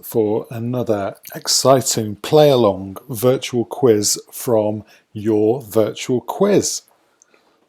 For another exciting play-along virtual quiz from Your Virtual Quiz.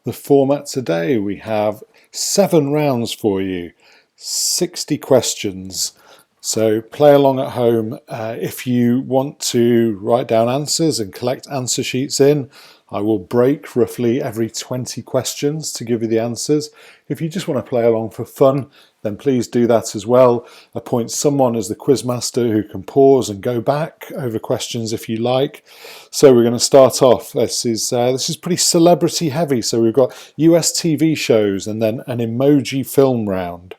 The format today, we have 7 rounds for you, 60 questions. So play along at home. If you want to write down answers and collect answer sheets in, I will break roughly every 20 questions to give you the answers. If you just want to play along for fun, then please do that as well. Appoint someone as the quizmaster who can pause and go back over questions if you like. So we're going to start off. This is pretty celebrity heavy. So we've got US TV shows and then an emoji film round.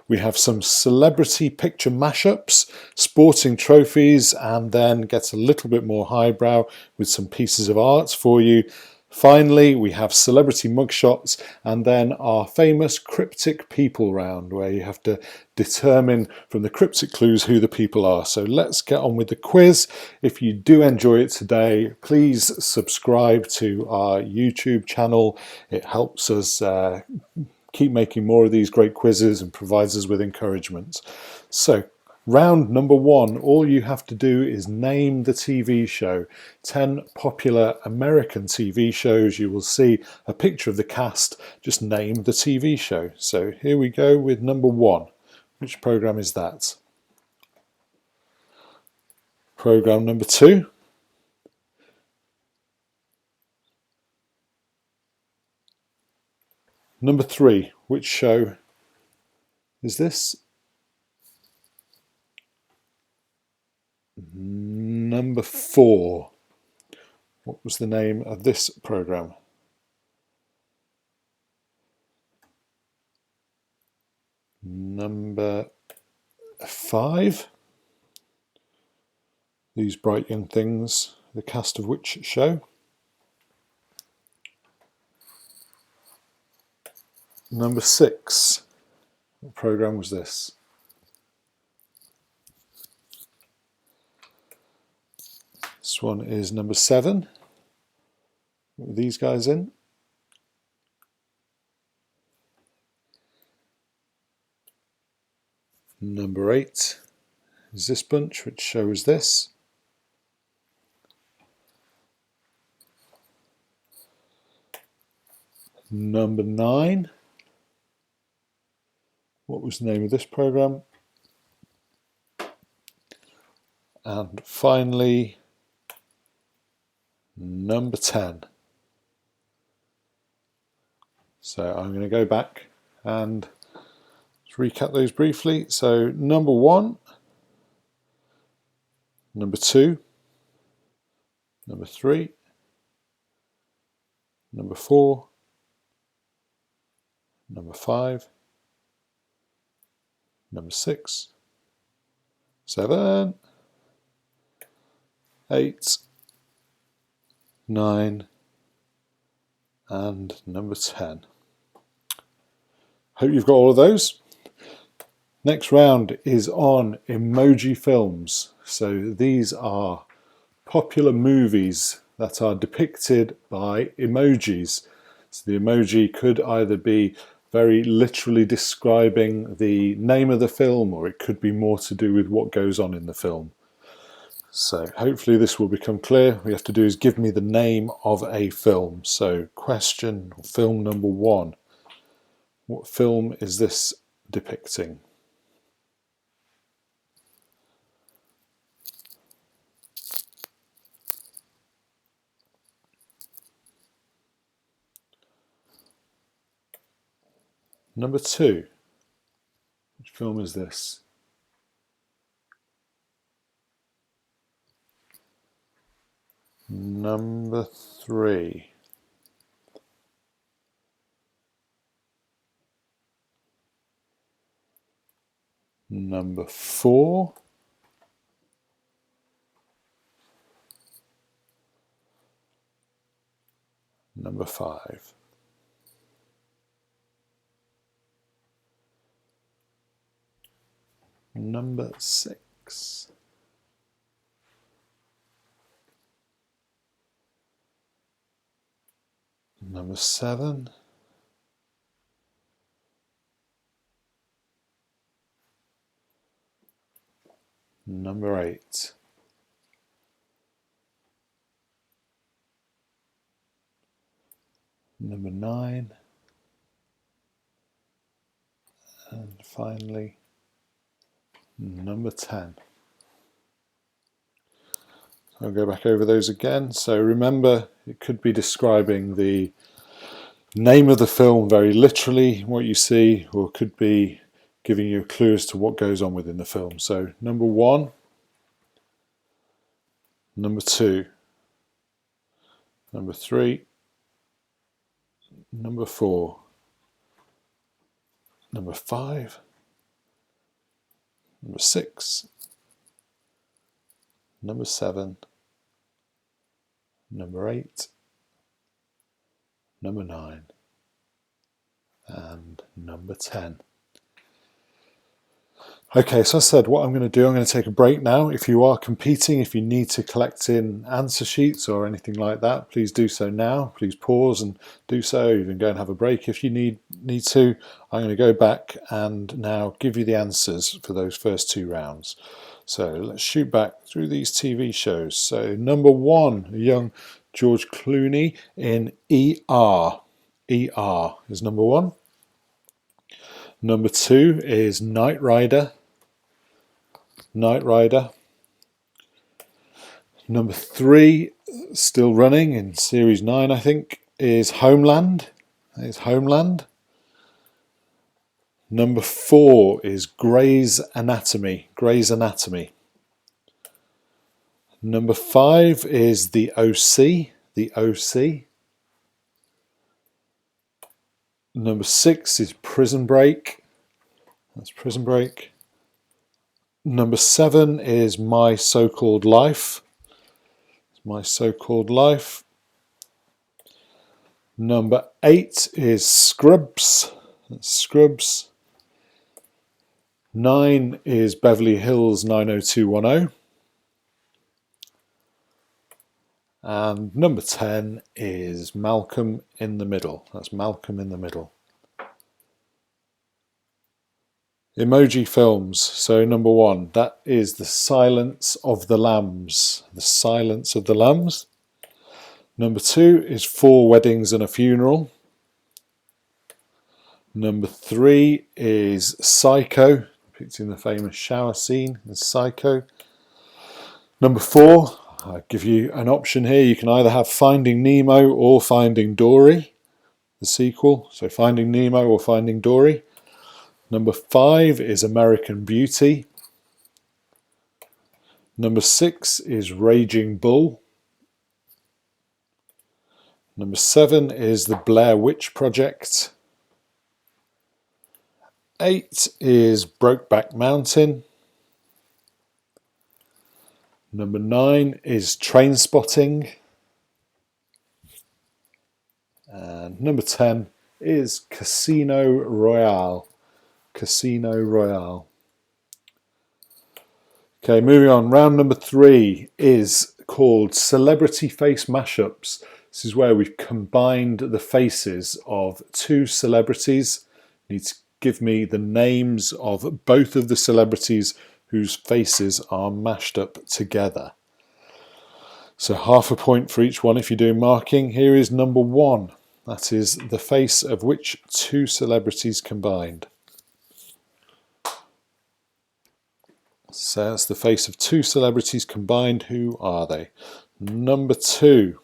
We have some celebrity picture mashups, sporting trophies, and then gets a little bit more highbrow with some pieces of art for you. Finally, we have celebrity mugshots, and then our famous cryptic people round, where you have to determine from the cryptic clues who the people are. So let's get on with the quiz. If you do enjoy it today, please subscribe to our YouTube channel. It helps us keep making more of these great quizzes and provides us with encouragement. So round number 1, all you have to do is name the TV show. 10 popular American TV shows. You will see a picture of the cast. Just name the TV show. So here we go with number 1. Which program is that? Program number 2. Number 3, which show is this? Number 4, what was the name of this program? Number 5, These Bright Young Things, the cast of which show? Number 6, what program was this? This one is number 7. What were these guys in? Number 8 is this bunch. Which show is this? Number 9. What was the name of this program? And finally, number 10. So I'm going to go back and recap those briefly. So number 1, number 2, number 3, number 4, number 5, number 6, 7, 8, 9, and number 10. Hope you've got all of those. Next round is on Emoji Films. So these are popular movies that are depicted by emojis. So the emoji could either be very literally describing the name of the film, or it could be more to do with what goes on in the film. So hopefully this will become clear. What you have to do is give me the name of a film. So question, film number 1. What film is this depicting? Number 2. Which film is this? Number 3. Number 4. Number 5. Number 6. Number 7. number 8, number 9, and finally number 10. I'll go back over those again. So remember, it could be describing the name of the film very literally, what you see, or it could be giving you a clue as to what goes on within the film. So number 1, number 2, number 3, number 4, number 5, number 6, number 7, number 8, number 9, and number 10. Okay, so I said what I'm going to do, I'm going to take a break now. If you are competing, if you need to collect in answer sheets or anything like that, please do so now. Please pause and do so, even go and have a break if you need to. I'm going to go back and now give you the answers for those first 2 rounds. So let's shoot back through these TV shows. So number 1, young George Clooney in ER. ER is number 1. Number 2 is Knight Rider. Knight Rider. Number 3, still running in series 9, I think, is Homeland. Is Homeland. Number 4 is Grey's Anatomy. Grey's Anatomy. Number 5 is The OC. The OC. Number 6 is Prison Break. That's Prison Break. Number 7 is My So-Called Life. My So-Called Life. Number 8 is Scrubs. That's Scrubs. 9 is Beverly Hills 90210. And number 10 is Malcolm in the Middle. That's Malcolm in the Middle. Emoji Films. So number 1, that is The Silence of the Lambs. The Silence of the Lambs. Number 2 is 4 Weddings and a Funeral. Number 3 is Psycho, depicting the famous shower scene in Psycho. Number 4, I'll give you an option here. You can either have Finding Nemo or Finding Dory, the sequel. So Finding Nemo or Finding Dory. Number 5 is American Beauty. Number 6 is Raging Bull. Number 7 is The Blair Witch Project. 8 is Brokeback Mountain. Number 9 is Trainspotting. And number 10 is Casino Royale. Casino Royale. Okay, moving on. Round number 3 is called Celebrity Face Mashups. This is where we've combined the faces of 2 celebrities. You need to give me the names of both of the celebrities whose faces are mashed up together. So half a point for each one if you're doing marking. Here is number 1. That is the face of which 2 celebrities combined. So that's the face of 2 celebrities combined. Who are they? Number 2.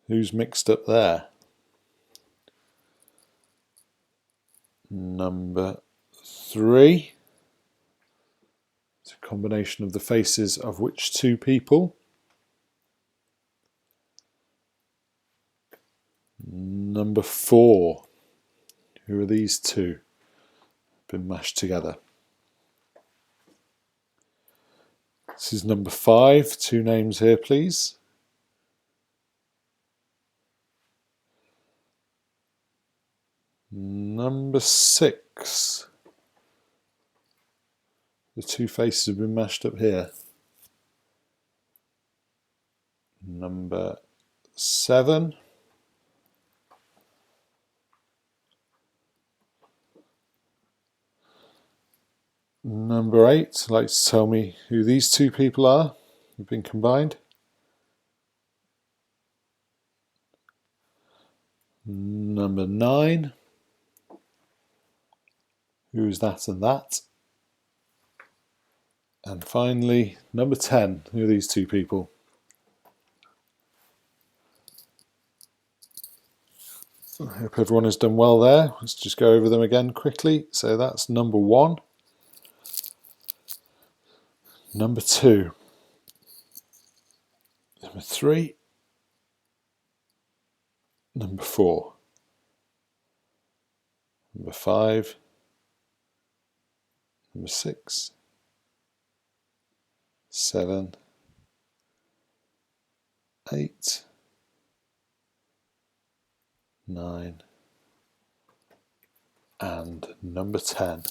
Who's mixed up there? Number 3. It's a combination of the faces of which 2 people? Number 4. Who are these 2? Been mashed together. This is number 5. 2 names here, please. Number 6. The 2 faces have been mashed up here. Number 7. Number 8, like to tell me who these two people are who've been combined. Number 9, who is that and that? And finally, number 10, who are these two people? I hope everyone has done well there. Let's just go over them again quickly. So that's number 1, number 2, number 3, number 4, number 5, number 6, 7, 8, 9, and number 10.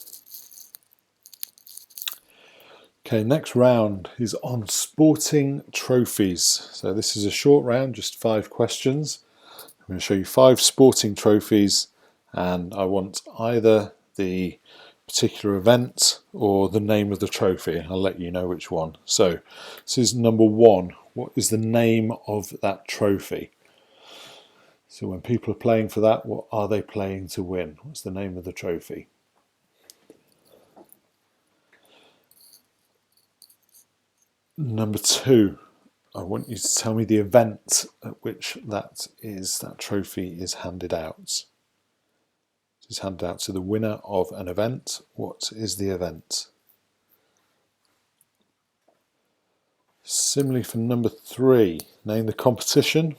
Okay, next round is on sporting trophies. So this is a short round, just 5 questions. I'm going to show you 5 sporting trophies, and I want either the particular event or the name of the trophy. I'll let you know which one. So this is number 1. What is the name of that trophy? So when people are playing for that, what are they playing to win? What's the name of the trophy? Number 2, I want you to tell me the event at which that trophy is handed out. It is handed out to the winner of an event. What is the event? Similarly for number 3, name the competition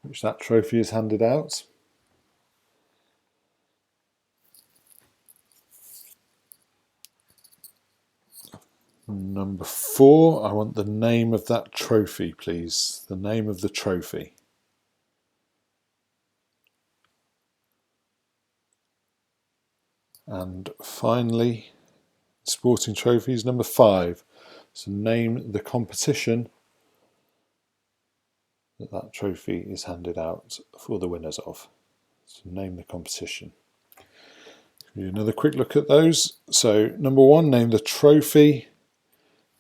which that trophy is handed out. Number 4, I want the name of that trophy, please. The name of the trophy. And finally, sporting trophies, number 5. So name the competition that trophy is handed out for the winners of. So name the competition. Another quick look at those. So number 1, name the trophy.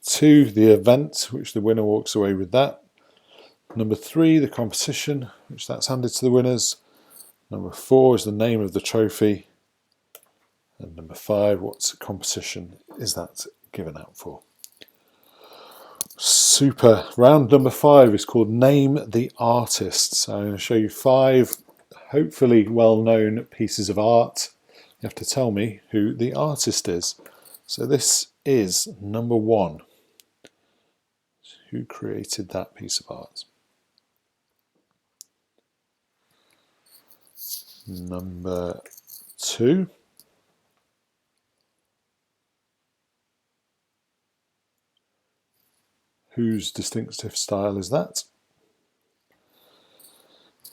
2, the event, which the winner walks away with that. Number 3, the competition, which that's handed to the winners. Number 4 is the name of the trophy. And number 5, what competition is that given out for? Super. Round number 5 is called Name the Artist. So I'm going to show you 5 hopefully well-known pieces of art. You have to tell me who the artist is. So this is number 1. Who created that piece of art? Number 2. Whose distinctive style is that?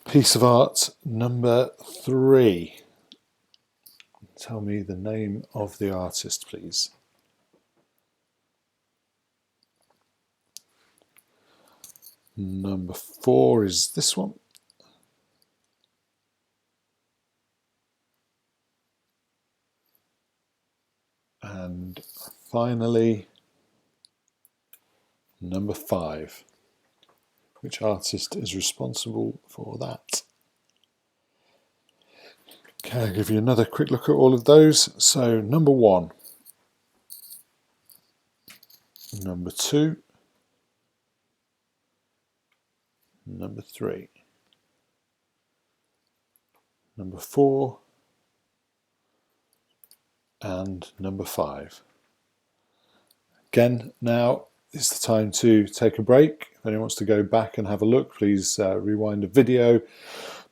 Piece of art number 3. Tell me the name of the artist, please. Number 4 is this one. And finally, number 5. Which artist is responsible for that? Okay, I'll give you another quick look at all of those. So number 1, number 2, number 3, number 4, and number 5. Again, now is the time to take a break. If anyone wants to go back and have a look, please rewind the video.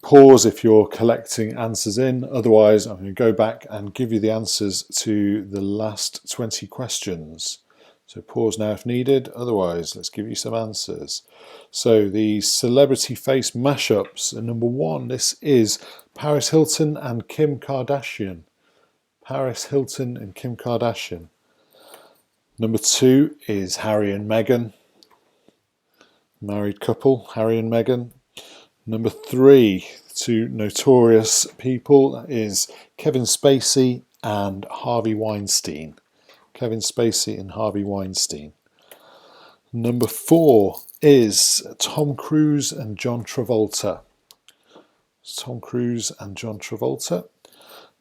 Pause if you're collecting answers in. Otherwise, I'm going to go back and give you the answers to the last 20 questions. So pause now if needed. Otherwise, let's give you some answers. So the celebrity face mashups. And number 1, this is Paris Hilton and Kim Kardashian. Paris Hilton and Kim Kardashian. Number 2 is Harry and Meghan. Married couple, Harry and Meghan. Number 3, 2 notorious people, is Kevin Spacey and Harvey Weinstein. Kevin Spacey and Harvey Weinstein. Number 4 is Tom Cruise and John Travolta. Tom Cruise and John Travolta.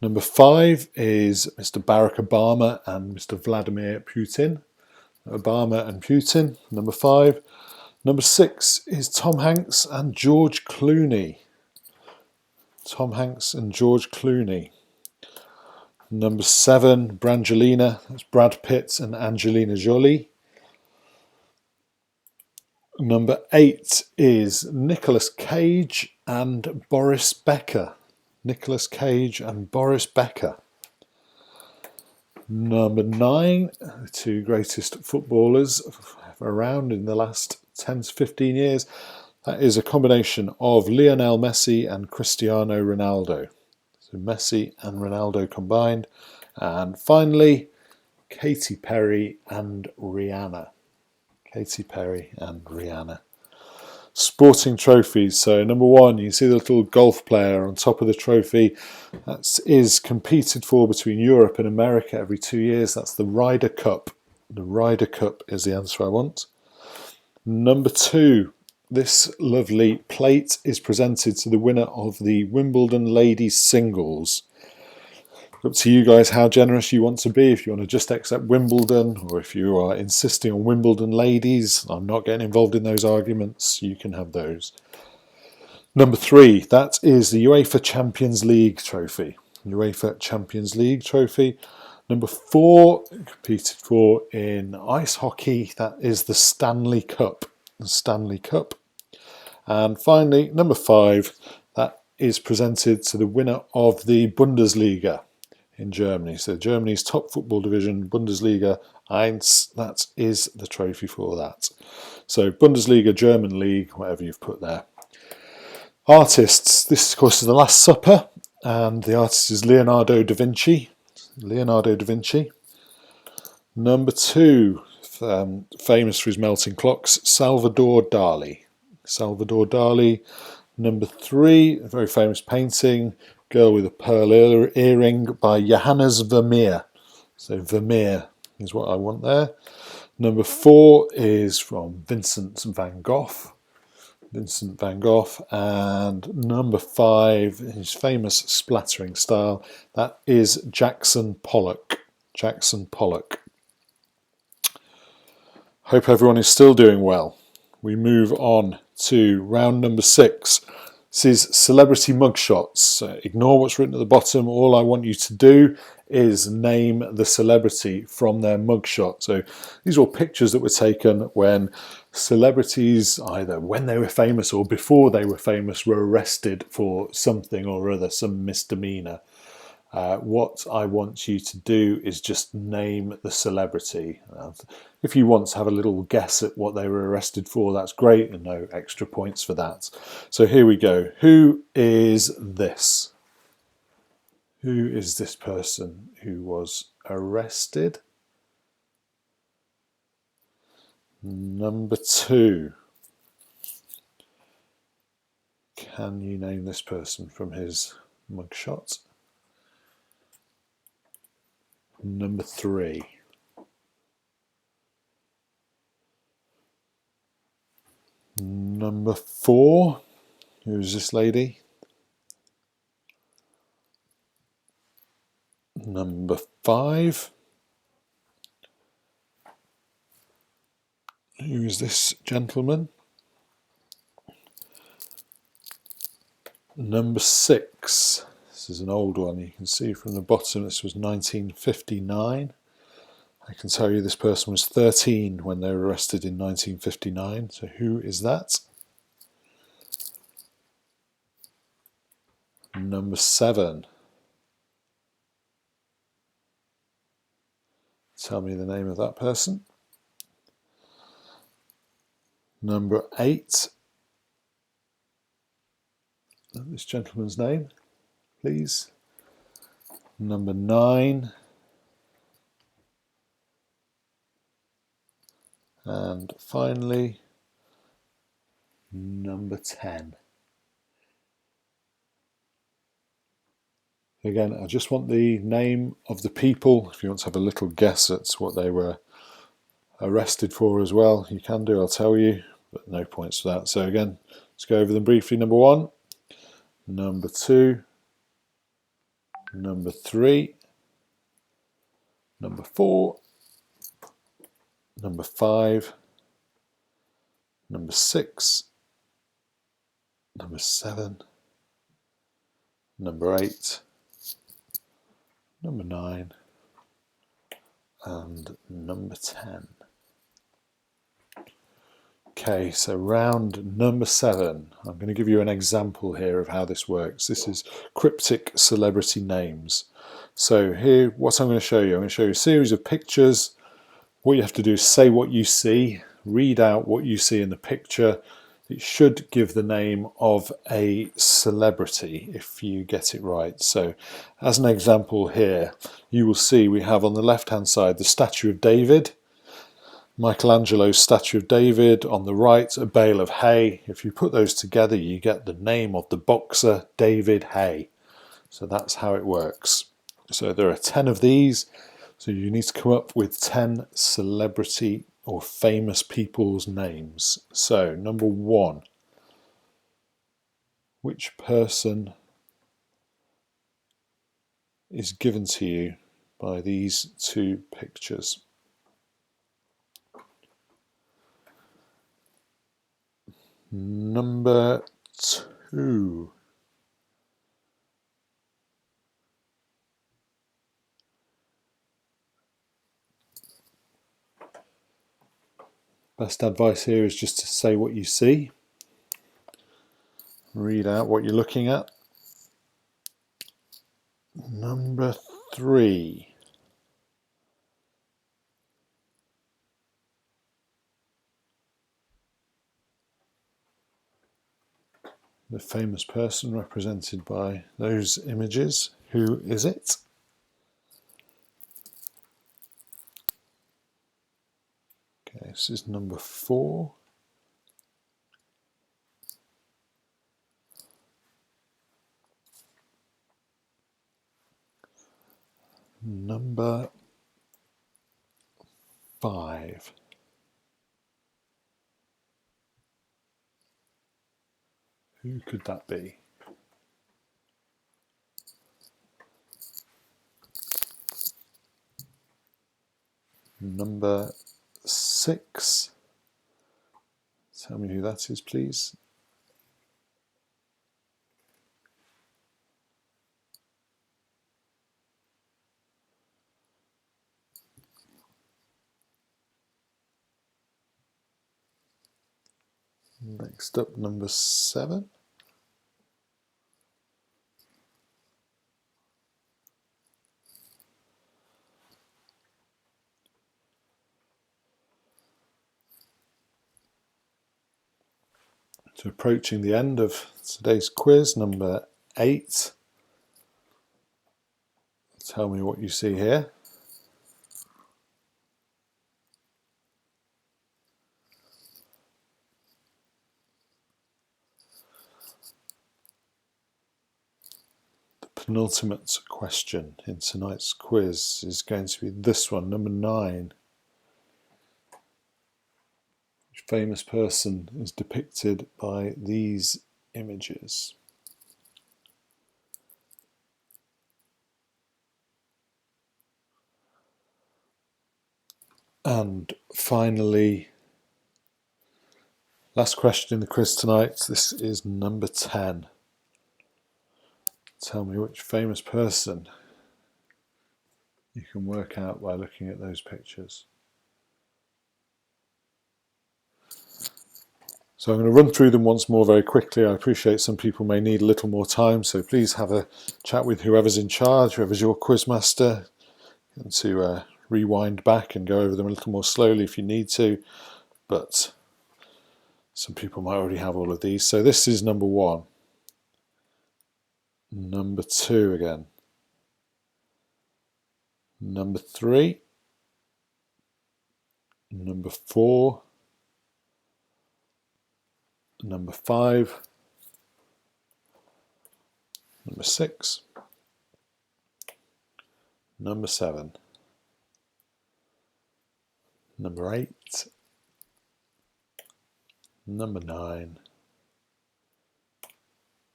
Number 5 is Mr. Barack Obama and Mr. Vladimir Putin. Obama and Putin, number 5. Number 6 is Tom Hanks and George Clooney. Tom Hanks and George Clooney. Number 7, Brangelina, that's Brad Pitt and Angelina Jolie. Number 8 is Nicolas Cage and Boris Becker. Nicolas Cage and Boris Becker. Number 9, the 2 greatest footballers around in the last 10 to 15 years. That is a combination of Lionel Messi and Cristiano Ronaldo. So Messi and Ronaldo combined. And finally, Katy Perry and Rihanna. Katy Perry and Rihanna. Sporting trophies. So number 1, you can see the little golf player on top of the trophy. That is competed for between Europe and America every 2 years. That's the Ryder Cup. The Ryder Cup is the answer I want. Number 2, this lovely plate is presented to the winner of the Wimbledon Ladies Singles. Up to you guys how generous you want to be. If you want to just accept Wimbledon, or if you are insisting on Wimbledon Ladies, I'm not getting involved in those arguments, you can have those. Number 3, that is the UEFA Champions League trophy. UEFA Champions League trophy. Number 4, competed for in ice hockey, that is the Stanley Cup. The Stanley Cup. And finally, number 5, that is presented to the winner of the Bundesliga in Germany. So Germany's top football division, Bundesliga 1, that is the trophy for that. So Bundesliga, German league, whatever you've put there. Artists, this of course is The Last Supper, and the artist is Leonardo da Vinci. Leonardo da Vinci. Number 2, famous for his melting clocks, Salvador Dali. Salvador Dali. Number 3, a very famous painting, Girl with a Pearl Earring by Johannes Vermeer. So Vermeer is what I want there. Number 4 is from Vincent van Gogh. Vincent van Gogh. And number 5, his famous splattering style, that is Jackson Pollock. Jackson Pollock. Hope everyone is still doing well. We move on to round number 6. This is celebrity mugshots. So ignore what's written at the bottom. All I want you to do is name the celebrity from their mugshot. So these are all pictures that were taken when celebrities, either when they were famous or before they were famous, were arrested for something or other, some misdemeanor. What I want you to do is just name the celebrity. If you want to have a little guess at what they were arrested for, that's great, and no extra points for that. So here we go. Who is this? Who is this person who was arrested? Number 2. Can you name this person from his mugshot? Number 3. Number 4. Who is this lady? Number 5. Who is this gentleman? Number 6. This is an old one. You can see from the bottom this was 1959. I can tell you this person was 13 when they were arrested in 1959. So who is that? Number 7. Tell me the name of that person. Number 8. This gentleman's name, please. Number 9. And finally, number 10. Again, I just want the name of the people. If you want to have a little guess at what they were arrested for as well, you can do, I'll tell you, but no points for that. So again, let's go over them briefly. Number 1, number 2, number 3, number 4, number 5, number 6, number 7, number 8, number 9, and number 10. Okay, so round number 7. I'm going to give you an example here of how this works. This is cryptic celebrity names. So here, what I'm going to show you, a series of pictures. What you have to do is say what you see, read out what you see in the picture. It should give the name of a celebrity if you get it right. So as an example here, you will see we have on the left hand side the statue of David, Michelangelo's statue of David, on the right a bale of hay. If you put those together you get the name of the boxer David Hay. So that's how it works. So there are 10 of these, so you need to come up with 10 celebrity or famous people's names. So number 1, which person is given to you by these 2 pictures? Number 2. Best advice here is just to say what you see. Read out what you're looking at. Number 3. The famous person represented by those images. Who is it? Okay, this is number 4. Number 5. Who could that be? Number 6. Tell me who that is, please. Next up, number 7. So approaching the end of today's quiz, number 8. Tell me what you see here. The penultimate question in tonight's quiz is going to be this one, number 9. Which famous person is depicted by these images? And finally, last question in the quiz tonight. This is number 10. Tell me which famous person you can work out by looking at those pictures. So I'm going to run through them once more very quickly. I appreciate some people may need a little more time, so please have a chat with whoever's in charge, whoever's your quiz master, and to rewind back and go over them a little more slowly if you need to. But some people might already have all of these. So this is number 1. Number 2 again. Number 3. Number 4. Number 5. Number 6. Number 7. Number 8. Number 9.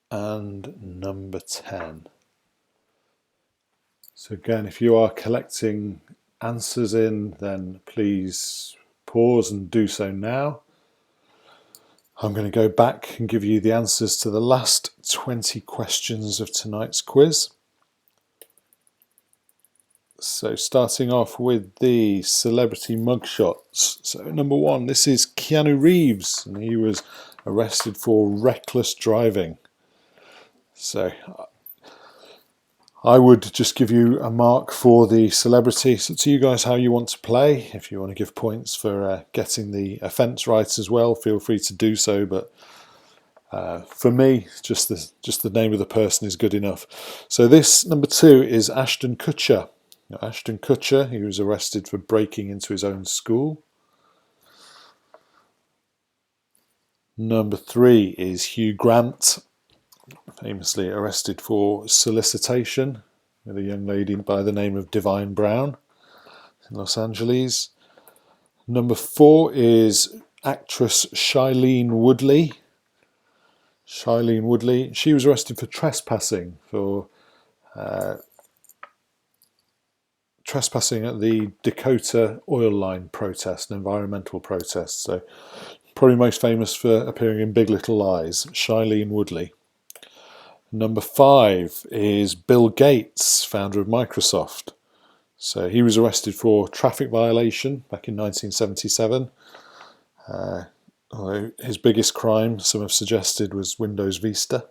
And number 10. So again, if you are collecting answers in, then please pause and do so now. I'm going to go back and give you the answers to the last 20 questions of tonight's quiz. So starting off with the celebrity mugshots. So number 1, this is Keanu Reeves, and he was arrested for reckless driving. So I would just give you a mark for the celebrity. So to you guys how you want to play. If you want to give points for getting the offence right as well, feel free to do so. But for me, just the name of the person is good enough. So this number 2 is Ashton Kutcher. Now, Ashton Kutcher, he was arrested for breaking into his own school. Number 3 is Hugh Grant, famously arrested for solicitation with a young lady by the name of Divine Brown in Los Angeles. Number 4 is actress Shailene Woodley. Shailene Woodley, she was arrested for trespassing, trespassing at the Dakota oil line protest, an environmental protest. So probably most famous for appearing in Big Little Lies, Shailene Woodley. Number 5 is Bill Gates, founder of Microsoft. So he was arrested for traffic violation back in 1977. Although his biggest crime, some have suggested, was Windows Vista.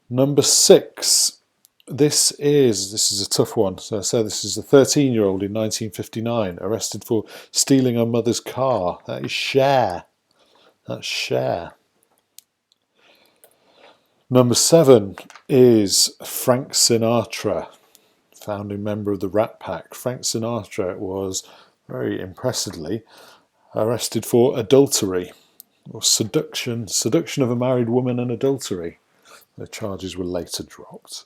Number 6. This is a tough one. So this is a 13-year-old in 1959 arrested for stealing her mother's car. That is Cher. That's Cher. Number 7 is Frank Sinatra, founding member of the Rat Pack. Frank Sinatra was, very impressively, arrested for adultery, or seduction of a married woman and adultery. The charges were later dropped.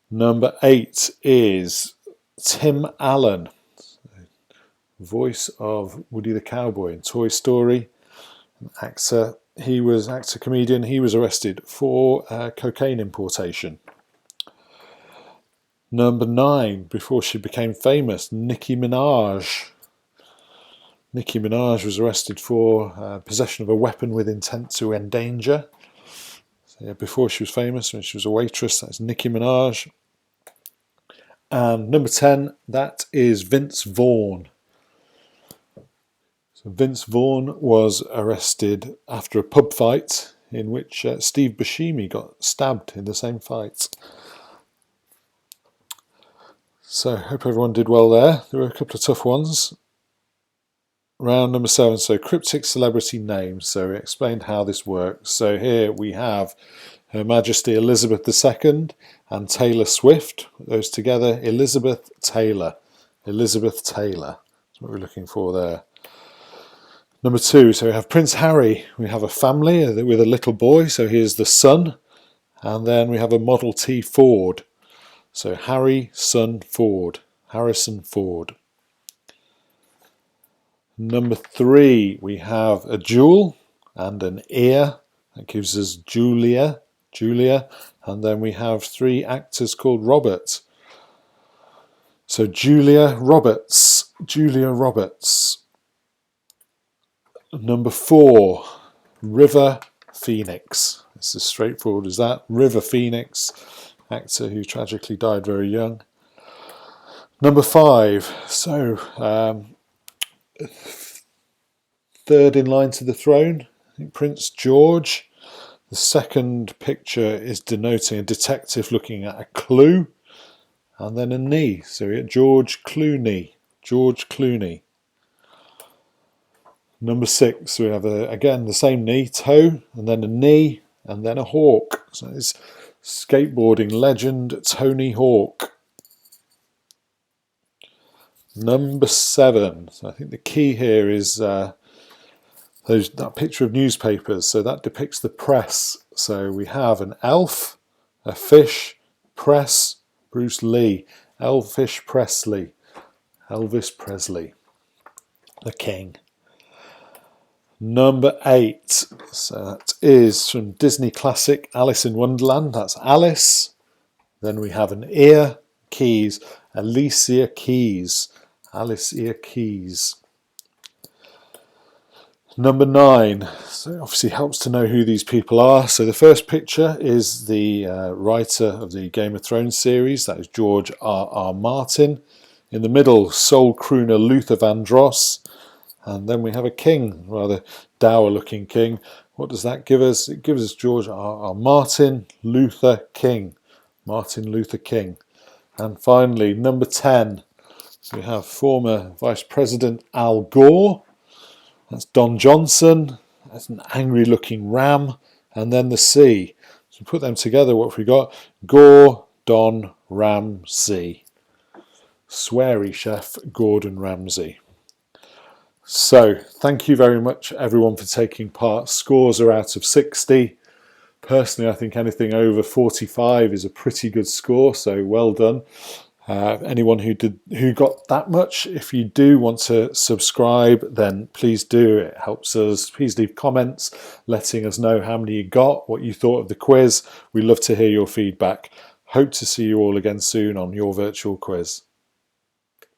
Number 8 is Tim Allen, voice of Woody the Cowboy in Toy Story, an actor. He was actor-comedian. He was arrested for cocaine importation. Number 9, before she became famous, Nicki Minaj. Nicki Minaj was arrested for possession of a weapon with intent to endanger. So, yeah, before she was famous, when she was a waitress, that's Nicki Minaj. And number 10, that is Vince Vaughn. So Vince Vaughn was arrested after a pub fight in which Steve Buscemi got stabbed in the same fight. So I hope everyone did well there. There were a couple of tough ones. Round number 7, so cryptic celebrity names. So we explained how this works. So here we have Her Majesty Elizabeth II and Taylor Swift. Put those together, Elizabeth Taylor. Elizabeth Taylor. That's what we're looking for there. Number 2, so we have Prince Harry. We have a family with a little boy, so here's the son. And then we have a Model T Ford. So Harry, son, Ford. Harrison Ford. Number 3, we have a jewel and an ear. That gives us Julia. And then we have 3 actors called Robert. So Julia Roberts. Number 4, River Phoenix. It's as straightforward as that. River Phoenix, actor who tragically died very young. Number 5, so third in line to the throne, I think Prince George. The second picture is denoting a detective looking at a clue, and then a knee. So we get George Clooney. Number 6, we have again the same knee, toe, and then a knee, and then a hawk. So it's skateboarding legend Tony Hawk. Number 7. So I think the key here is that picture of newspapers. So that depicts the press. So we have an elf, a fish, press, Bruce Lee, Elvis Presley, Elvis Presley, the King. Number 8, so that is from Disney classic Alice in Wonderland. That's Alice. Then we have an ear, Keys, Alicia Keys, Alicia Keys. Number 9, so it obviously helps to know who these people are. So the first picture is the writer of the Game of Thrones series, that is George R.R. Martin. In the middle, soul crooner Luther Vandross. And then we have a king, rather dour looking king. What does that give us? It gives us George R.R. Martin Luther King. Martin Luther King. And finally, number 10, we have former Vice President Al Gore. That's Don Johnson. That's an angry looking ram. And then the C. So we put them together, what have we got? Gore, Don, Ram, C. Sweary chef Gordon Ramsay. So, thank you very much everyone for taking part. Scores are out of 60. Personally, I think anything over 45 is a pretty good score, so well done. Anyone who got that much, if you do want to subscribe, then please do. It helps us. Please leave comments letting us know how many you got, what you thought of the quiz. We love to hear your feedback. Hope to see you all again soon on your virtual quiz.